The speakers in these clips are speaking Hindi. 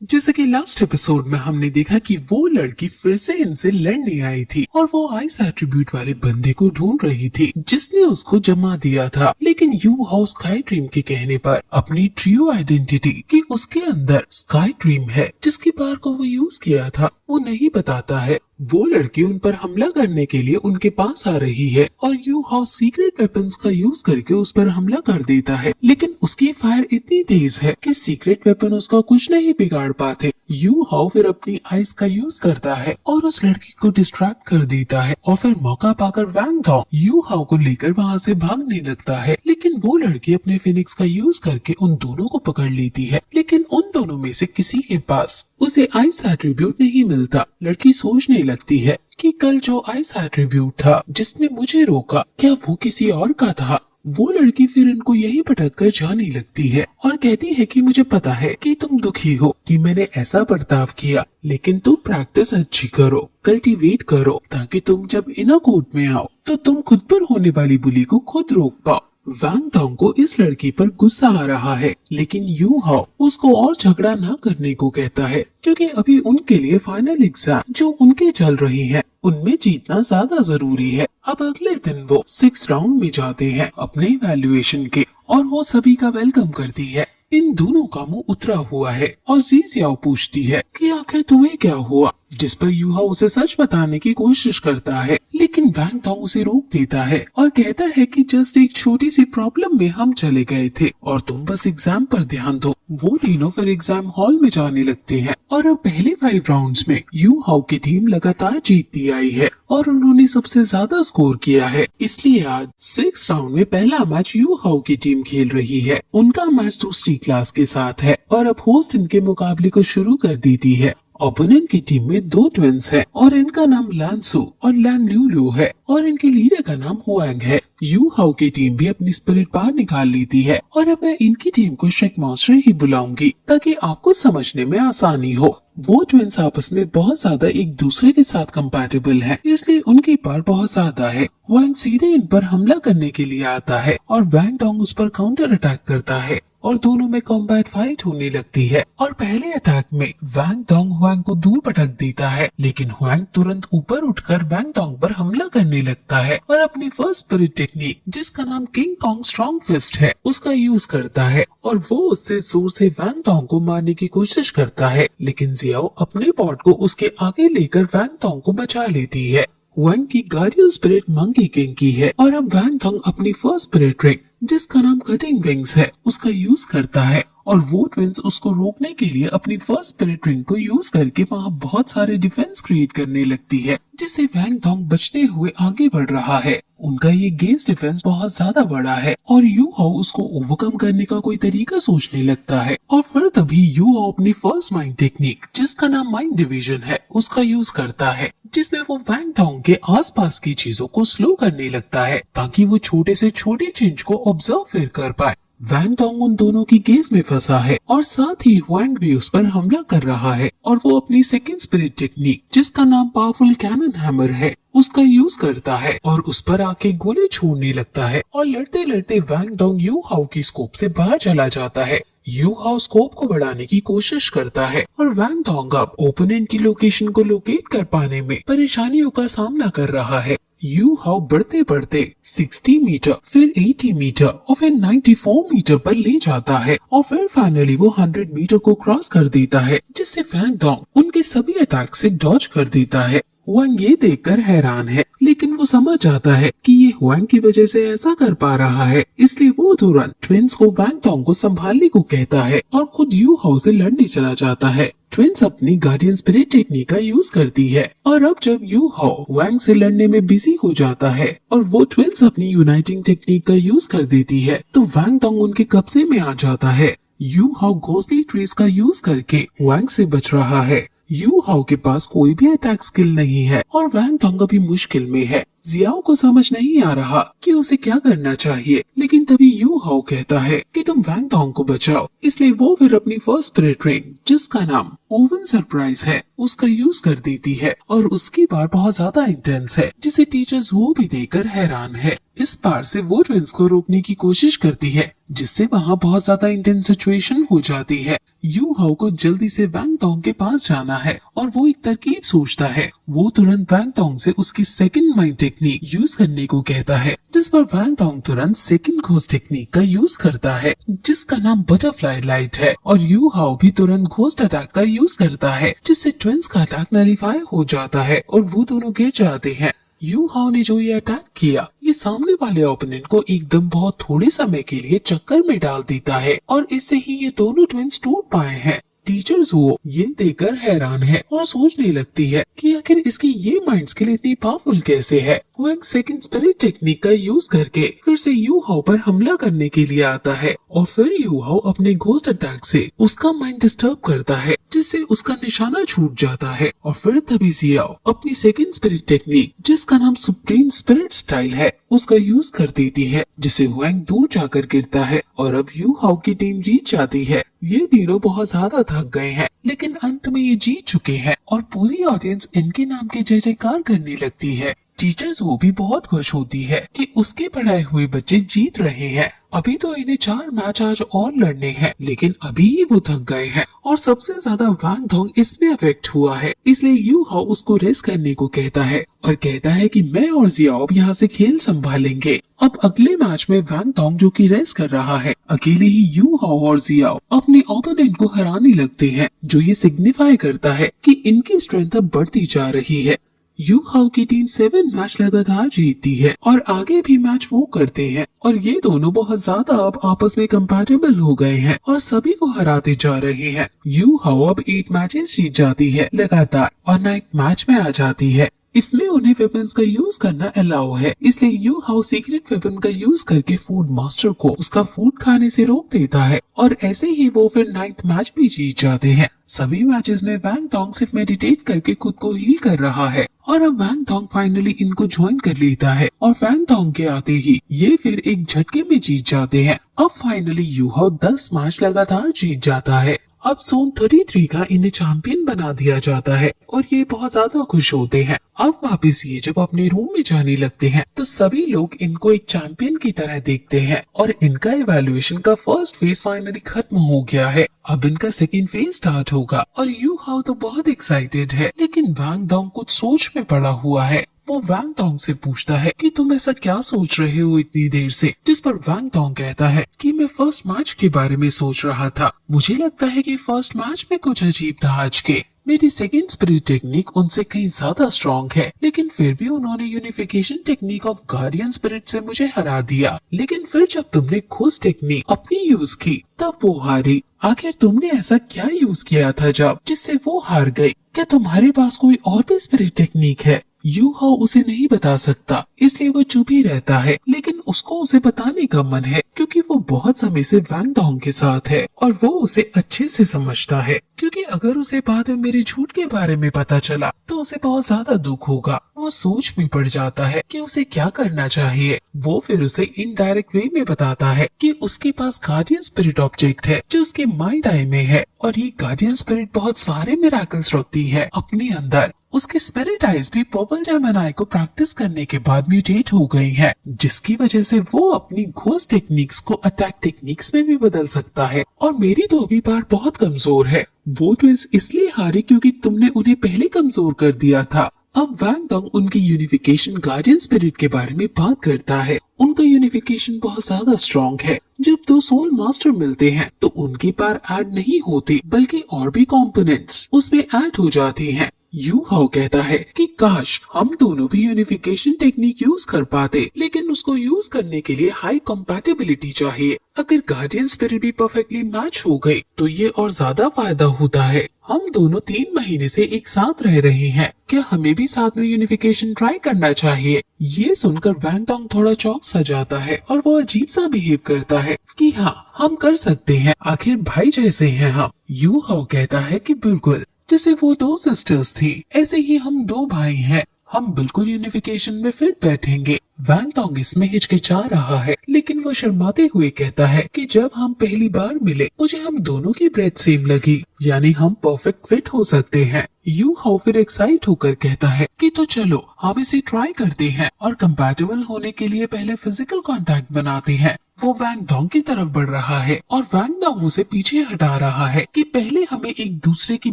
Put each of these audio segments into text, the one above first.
जैसे कि लास्ट एपिसोड में हमने देखा कि वो लड़की फिर से इनसे लड़ने आई थी और वो आइस एट्रीब्यूट वाले बंदे को ढूंढ रही थी जिसने उसको जमा दिया था। लेकिन यू हाउ स्काई ड्रीम के कहने पर अपनी ट्रियो आइडेंटिटी कि उसके अंदर स्काई ड्रीम है जिसकी पावर को वो यूज किया था वो नहीं बताता है। वो लड़की उन पर हमला करने के लिए उनके पास आ रही है और यू हाउ सीक्रेट वेपन्स का यूज करके उस पर हमला कर देता है, लेकिन उसकी फायर इतनी तेज है कि सीक्रेट वेपन उसका कुछ नहीं बिगाड़ पाते। यू हाउ फिर अपनी आइस का यूज करता है और उस लड़की को डिस्ट्रैक्ट कर देता है और फिर मौका पाकर वैंग डॉग यू हाउ को लेकर वहाँ से भागने लगता है। लेकिन वो लड़की अपने फिनिक्स का यूज करके उन दोनों को पकड़ लेती है, लेकिन उन दोनों में से किसी के पास उसे आइस एट्रीब्यूट नहीं मिलता। लड़की सोचने लगती है कि कल जो आइस एट्रीब्यूट था जिसने मुझे रोका क्या वो किसी और का था। वो लड़की फिर इनको यही भटक कर जाने लगती है और कहती है कि मुझे पता है कि तुम दुखी हो कि मैंने ऐसा बर्ताव किया, लेकिन तुम प्रैक्टिस अच्छी करो, कल्टीवेट करो ताकि तुम जब इनर कोर्ट में आओ तो तुम खुद पर होने वाली बुली को खुद रोक पाओ। वैंग डॉग को इस लड़की पर गुस्सा आ रहा है, लेकिन यू हाउ उसको और झगड़ा ना करने को कहता है क्योंकि अभी उनके लिए फाइनल एग्जाम जो उनके चल रही हैं उनमें जीतना ज्यादा जरूरी है। अब अगले दिन वो 6 राउंड में जाते हैं अपने इवैल्यूएशन के और वो सभी का वेलकम करती है। इन दोनों का मुंह उतरा हुआ है और जी जियाओ पूछती है कि आखिर तुम्हें क्या हुआ, जिस पर यू हाउ उसे सच बताने की कोशिश करता है, लेकिन वैंग डॉग उसे रोक देता है और कहता है कि जस्ट एक छोटी सी प्रॉब्लम में हम चले गए थे और तुम बस एग्जाम पर ध्यान दो। वो तीनों फिर एग्जाम हॉल में जाने लगते हैं और अब पहले 5 राउंड्स में यू हाउ की टीम लगातार जीतती आई है और उन्होंने सबसे ज्यादा स्कोर किया है, इसलिए आज 6 राउंड में पहला मैच यू हाउ की टीम खेल रही है। उनका मैच दूसरी क्लास के साथ है और अब होस्ट इनके मुकाबले को शुरू कर देती है। ओपोनेंट की टीम में 2 ट्विंस हैं और इनका नाम लानसू और लैन ल्यूलू है और इनके लीडर का नाम हुआंग है। यू हाउ की टीम भी अपनी स्पिरिट बाहर निकाल लेती है और अब मैं इनकी टीम को शेक मॉन्स्टर ही बुलाऊंगी ताकि आपको समझने में आसानी हो। वो ट्विंस आपस में बहुत ज्यादा एक दूसरे के साथ कंपैटिबल हैं, इसलिए उनकी पावर बहुत ज्यादा है। वैंग सीधे इन पर हमला करने के लिए आता है और वैंग डॉग उस पर काउंटर अटैक करता है और दोनों में कॉम्बैट फाइट होने लगती है और पहले अटैक में वैंग डॉग हुआंग को दूर पटक देता है, लेकिन हुआंग तुरंत ऊपर उठकर वैंग डॉग पर हमला करने लगता है और अपनी फर्स्ट स्पिरिट टेक्निक जिसका नाम किंग कॉन्ग स्ट्रॉन्ग फिस्ट है उसका यूज करता है और वो उससे जोर से वैंग डॉग को मारने की कोशिश करता है, लेकिन जियाओ अपने पॉट को उसके आगे लेकर वैंग डॉग को बचा लेती है। वैंग की गार्डियन स्पिरिट मंकी किंग की है और अब वैंग डॉग अपनी फर्स्ट स्पिरिट रिंग जिसका नाम कटिंग विंग्स है उसका यूज करता है और वो ट्विंस उसको रोकने के लिए अपनी फर्स्ट स्पिरिट रिंग को यूज करके वहाँ बहुत सारे डिफेंस क्रिएट करने लगती है, जिससे वैंग डॉग बचते हुए आगे बढ़ रहा है। उनका ये गेंस डिफेंस बहुत ज्यादा बड़ा है और यू हाउ उसको ओवरकम करने का कोई तरीका सोचने लगता है और फिर तभी यू हाउ अपनी फर्स्ट माइंड टेक्निक जिसका नाम माइंड डिवीजन है उसका यूज करता है, जिसमें वो वैंग डॉग के आसपास की चीजों को स्लो करने लगता है ताकि वो छोटे से छोटे चेंज को ऑब्जर्व फिर कर पाए। वैंग डॉग उन दोनों की गेज में फंसा है और साथ ही हुआंग भी उस पर हमला कर रहा है और वो अपनी सेकंड स्पिरिट टेक्निक जिसका नाम पावरफुल कैनन हैमर है उसका यूज करता है और उस पर आके गोले छोड़ने लगता है और लड़ते लड़ते वैंग डॉग यू हाउ की स्कोप से बाहर चला जाता है। यू हाउ स्कोप को बढ़ाने की कोशिश करता है और वैंग डॉग अब ओपोनेंट की लोकेशन को लोकेट कर पाने में परेशानियों का सामना कर रहा है। यू हाउ बढ़ते बढ़ते 60 मीटर फिर 80 मीटर और फिर 94 मीटर पर ले जाता है और फिर फाइनली वो 100 मीटर को क्रॉस कर देता है, जिससे वैंग डॉग उनके सभी अटैक से डॉज कर देता है। हुआंग ये देखकर हैरान है, लेकिन वो समझ जाता है कि ये हुआंग की वजह से ऐसा कर पा रहा है, इसलिए वो तुरंत ट्विंस को वैंग डॉग को संभालने को कहता है और खुद यू हाउ से लड़ने चला जाता है। ट्विंस अपनी गार्डियन स्पिरिट टेक्निक का यूज करती है और अब जब यू हाउ वैंग से लड़ने में बिजी हो जाता है और वो ट्विंस अपनी यूनाइटिंग टेक्निक का यूज कर देती है तो वैंग डॉग उनके कब्जे में आ जाता है। यू हाउ घोस्टली ट्रीज का यूज करके वैंग से बच रहा है। यू हाउ के पास कोई भी अटैक स्किल नहीं है और वैंग डॉग अभी मुश्किल में है। जियाओ को समझ नहीं आ रहा कि उसे क्या करना चाहिए, लेकिन तभी यू हाउ कहता है कि तुम वैंग डॉग को बचाओ, इसलिए वो फिर अपनी फर्स्ट स्पिरिट रिंग जिसका नाम ओवन सरप्राइज है उसका यूज कर देती है और उसकी बार बहुत ज्यादा इंटेंस है जिसे टीचर्स वो भी देखकर हैरान है। इस बार से वो ट्विंस को रोकने की कोशिश करती है जिससे वहाँ बहुत ज्यादा इंटेंस सिचुएशन हो जाती है। यू हाउ को जल्दी से वैंग टोंग के पास जाना है और वो एक तरकीब सोचता है। वो तुरंत वैंग टोंग से उसकी सेकंड माइंड टेक्निक यूज करने को कहता है, जिस पर वैंग टोंग तुरंत सेकंड घोस्ट टेक्निक का यूज करता है जिसका नाम बटरफ्लाई लाइट है और यू हाउ भी तुरंत घोस्ट अटैक का यूज करता है जिससे ट्विंस का अटैक नलीफाई हो जाता है और वो दोनों गिर जाते हैं। यू हाउ ने जो ये अटैक किया ये सामने वाले ओपोनेंट को एकदम बहुत थोड़े समय के लिए चक्कर में डाल देता है और इससे ही ये दोनों ट्विंस टूट पाए हैं। टीचर्स वो ये देखकर हैरान है और सोचने लगती है कि आखिर इसकी ये माइंड स्किल इतनी पावरफुल कैसे है। वो एक सेकंड स्पिरिट टेक्निक का यूज करके फिर से यू हाउ पर हमला करने के लिए आता है और फिर यू हाउ अपने घोस्ट अटैक से उसका माइंड डिस्टर्ब करता है जिससे उसका निशाना छूट जाता है और फिर तभी जियाओ अपनी सेकंड स्पिरिट टेक्निक जिसका नाम सुप्रीम स्पिरिट स्टाइल है उसका यूज कर देती है जिससे हुएंग दूर जाकर गिरता है और अब यू हाउ की टीम जीत जाती है। ये तीनों बहुत ज्यादा थक गए हैं लेकिन अंत में ये जीत चुके हैं और पूरी ऑडियंस इनके नाम के जय जयकार करने लगती है। टीचर्स वो भी बहुत खुश होती है कि उसके पढ़ाए हुए बच्चे जीत रहे हैं। अभी तो इन्हें 4 मैच आज और लड़ने हैं लेकिन अभी ही वो थक गए हैं और सबसे ज्यादा वैंग टोंग इसमें अफेक्ट हुआ है इसलिए यू हाउ उसको रेस्ट करने को कहता है और कहता है कि मैं और जियाओ अब यहाँ से खेल संभालेंगे। अब अगले मैच में वैंग टोंग जो कि रेस्ट कर रहा है अकेले ही यू हाउ और जियाओ अपने ओपोनेंट को हराने लगते हैं जो ये सिग्निफाई करता है कि इनकी स्ट्रेंथ अब बढ़ती जा रही है। यू हाउ की टीम 7 मैच लगातार जीतती है और आगे भी मैच वो करते हैं और ये दोनों बहुत ज्यादा अब आपस में कंपैटिबल हो गए हैं और सभी को हराते जा रहे हैं। यू हाउ अब 8 मैचेस जीत जाती है लगातार और 9th मैच में आ जाती है। इसमें उन्हें वेपन्स का यूज करना अलाउ है इसलिए यू हाउ सीक्रेट वेपन का यूज करके फूड मास्टर को उसका फूड खाने से रोक देता है और ऐसे ही वो फिर 9th मैच भी जीत जाते हैं। सभी मैचेस में वैंग टोंग सिर्फ मेडिटेट करके खुद को हील कर रहा है और अब वैंग टोंग फाइनली इनको ज्वाइन कर लेता है और वैंग टोंग के आते ही ये फिर एक झटके में जीत जाते हैं। अब फाइनली यू हाउ 10 मैच लगातार जीत जाता है। अब जोन 33 का इन्हें चैंपियन बना दिया जाता है और ये बहुत ज्यादा खुश होते हैं। अब वापस ये जब अपने रूम में जाने लगते हैं तो सभी लोग इनको एक चैंपियन की तरह देखते हैं और इनका इवैल्यूएशन का फर्स्ट फेज फाइनली खत्म हो गया है। अब इनका सेकंड फेज स्टार्ट होगा और यू हाउ तो बहुत एक्साइटेड है लेकिन वैंग टोंग कुछ सोच में पड़ा हुआ है। वो वैंग टोंग से पूछता है कि तुम ऐसा क्या सोच रहे हो इतनी देर से, जिस पर वैंग टोंग कहता है कि मैं फर्स्ट मैच के बारे में सोच रहा था। मुझे लगता है कि फर्स्ट मैच में कुछ अजीब था आज के। मेरी सेकेंड स्पिरिट टेक्निक उनसे कहीं ज्यादा स्ट्रॉन्ग है लेकिन फिर भी उन्होंने unification technique of guardian spirit से मुझे हरा दिया। लेकिन फिर जब तुमने घोस्ट टेक्निक अपनी यूज की तब वो हारी। आखिर तुमने ऐसा क्या यूज किया था जब जिससे वो हार गई? क्या तुम्हारे पास कोई और भी स्पिरिट टेक्निक है? यू हाउ उसे नहीं बता सकता इसलिए वो चुप ही रहता है लेकिन उसको उसे बताने का मन है क्योंकि वो बहुत समय से वैंग टोंग के साथ है और वो उसे अच्छे से समझता है। क्योंकि अगर उसे बाद में मेरे झूठ के बारे में पता चला तो उसे बहुत ज्यादा दुख होगा। वो सोच में पड़ जाता है कि उसे क्या करना चाहिए। वो फिर उसे इनडायरेक्ट वे में बताता है कि उसके पास गार्डियन स्पिरिट ऑब्जेक्ट है जो उसके माइंड आई में है और ये गार्डियन स्पिरिट बहुत सारे मिरेकल्स रखती है अपने अंदर। उसके स्पिरिट आइज भी पर्पल जेमिनी को प्रैक्टिस करने के बाद म्यूटेट हो गई हैं, जिसकी वजह से वो अपनी घोस्ट टेक्निक्स को अटैक टेक्निक्स में भी बदल सकता है। और मेरी तो अभी बार बहुत कमजोर है। वो ट्विंस इसलिए हारी क्योंकि तुमने उन्हें पहले कमजोर कर दिया था। अब वैंग टोंग उनकी यूनिफिकेशन गार्डियन स्पिरिट के बारे में बात करता है। उनका यूनिफिकेशन बहुत ज्यादा स्ट्रॉन्ग है। जब 2 सोल मास्टर मिलते हैं तो उनकी पावर ऐड नहीं होती बल्कि और भी कंपोनेंट्स उसमें ऐड हो जाती हैं। यू हाउ कहता है कि काश हम दोनों भी यूनिफिकेशन टेक्निक यूज कर पाते लेकिन उसको यूज करने के लिए हाई कंपैटिबिलिटी चाहिए। अगर गार्डियन स्पिरिट भी परफेक्टली मैच हो गई तो ये और ज्यादा फायदा होता है। हम दोनों 3 महीने से एक साथ रह रहे हैं, क्या हमें भी साथ में यूनिफिकेशन ट्राई करना चाहिए? ये सुनकर वैंग टोंग थोड़ा चौंक सा जाता है और वो अजीब सा बिहेव करता है कि हाँ हम कर सकते हैं, आखिर भाई जैसे हैं हम। यू हाउ कहता है कि बिल्कुल, जैसे वो 2 सिस्टर्स थी ऐसे ही हम 2 भाई हैं। हम बिल्कुल यूनिफिकेशन में फिट बैठेंगे। वैंग डोंग इसमें हिचकिचा रहा है, लेकिन वो शर्माते हुए कहता है कि जब हम पहली बार मिले मुझे हम दोनों की ब्रेथ सेम लगी, यानी हम परफेक्ट फिट हो सकते हैं। यू हाउ फिर एक्साइट होकर कहता है कि तो चलो हम इसे ट्राई करते हैं और कंपैटिबल होने के लिए पहले फिजिकल कांटेक्ट बनाते हैं। वो वैंग डोंग की तरफ बढ़ रहा है और वैंग डोंग उसे पीछे हटा रहा है कि पहले हमें एक दूसरे की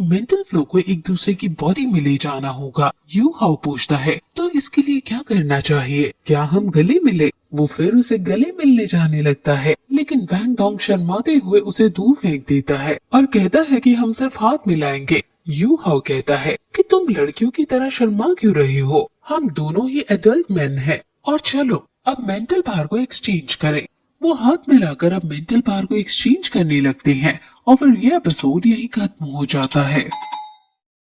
मेंटल फ्लो को एक दूसरे की बॉडी में ले जाना होगा। यू हाउ पूछता है तो इसके लिए क्या करना चाहिए, क्या हम गले मिले? वो फिर उसे गले मिलने जाने लगता है, लेकिन वैंग डोंग शर्माते हुए उसे दूर फेंक देता है और कहता है कि हम सिर्फ हाथ मिलाएंगे। यू हाउ कहता है कि तुम लड़कियों की तरह शर्मा क्यों रहे हो, हम दोनों ही एडल्ट मैन हैं और चलो अब मेंटल पावर को एक्सचेंज करें। वो हाथ मिलाकर अब मेंटल पावर को एक्सचेंज करने लगते हैं और फिर ये एपिसोड यही खत्म हो जाता है।